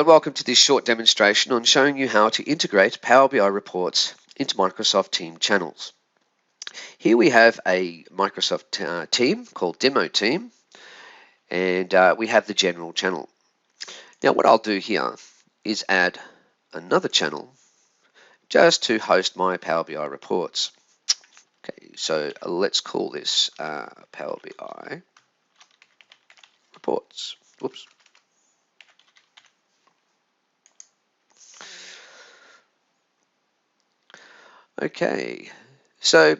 Hello, welcome to this short demonstration on showing you how to integrate Power BI reports into Microsoft Team channels. Here we have a Microsoft team called Demo Team, and we have the general channel. Now what I'll do here is add another channel just to host my Power BI reports. Okay, so let's call this Power BI reports. Whoops. Okay, so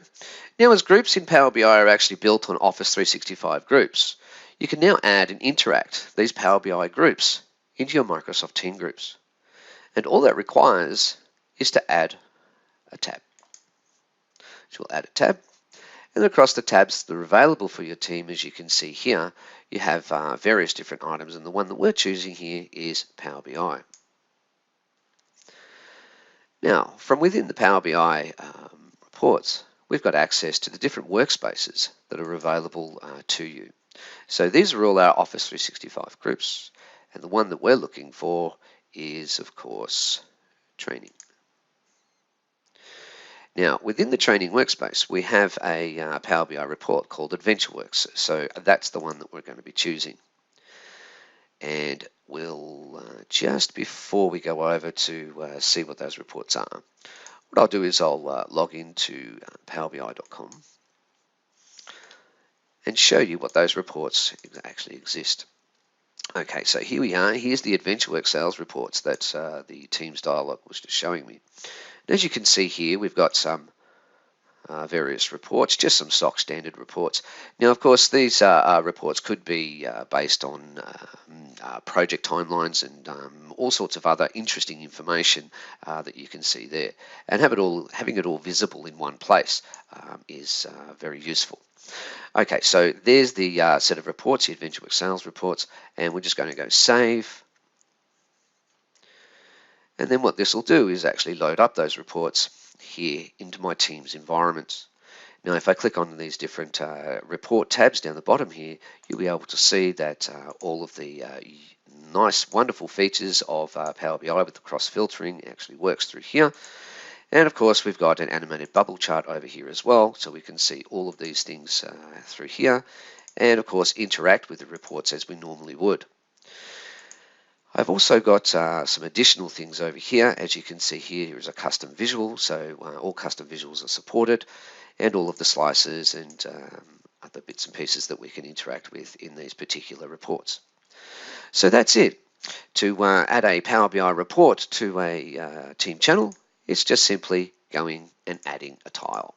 now as groups in Power BI are actually built on Office 365 groups, you can now add and interact these Power BI groups into your Microsoft Team groups. And all that requires is to add a tab. So we'll add a tab, and across the tabs that are available for your team, as you can see here, you have various different items, and the one that we're choosing here is Power BI. Now, from within the Power BI reports, we've got access to the different workspaces that are available to you. So these are all our Office 365 groups, and the one that we're looking for is, of course, training. Now, within the training workspace, we have a Power BI report called AdventureWorks, so that's the one that we're going to be choosing. And we'll, just before we go over to see what those reports are, what I'll do is I'll log into powerbi.com and show you what those reports actually exist. Okay, so here we are. Here's the AdventureWorks sales reports that the Teams dialog was just showing me. And as you can see here, we've got some various reports, just some stock standard reports. Now, of course, these reports could be based on project timelines and all sorts of other interesting information that you can see there. And having it all visible in one place is very useful. Okay, so there's the set of reports, the AdventureWorks sales reports, and we're just going to go save. And then what this will do is actually load up those reports here into my Teams environment. Now, if I click on these different report tabs down the bottom here, you'll be able to see that all of the nice, wonderful features of Power BI with the cross-filtering actually works through here. And of course, we've got an animated bubble chart over here as well, so we can see all of these things through here, and of course, interact with the reports as we normally would. I've also got some additional things over here. As you can see here is a custom visual, so all custom visuals are supported, and all of the slices and other bits and pieces that we can interact with in these particular reports. So that's it. To add a Power BI report to a team channel, it's just simply going and adding a tile.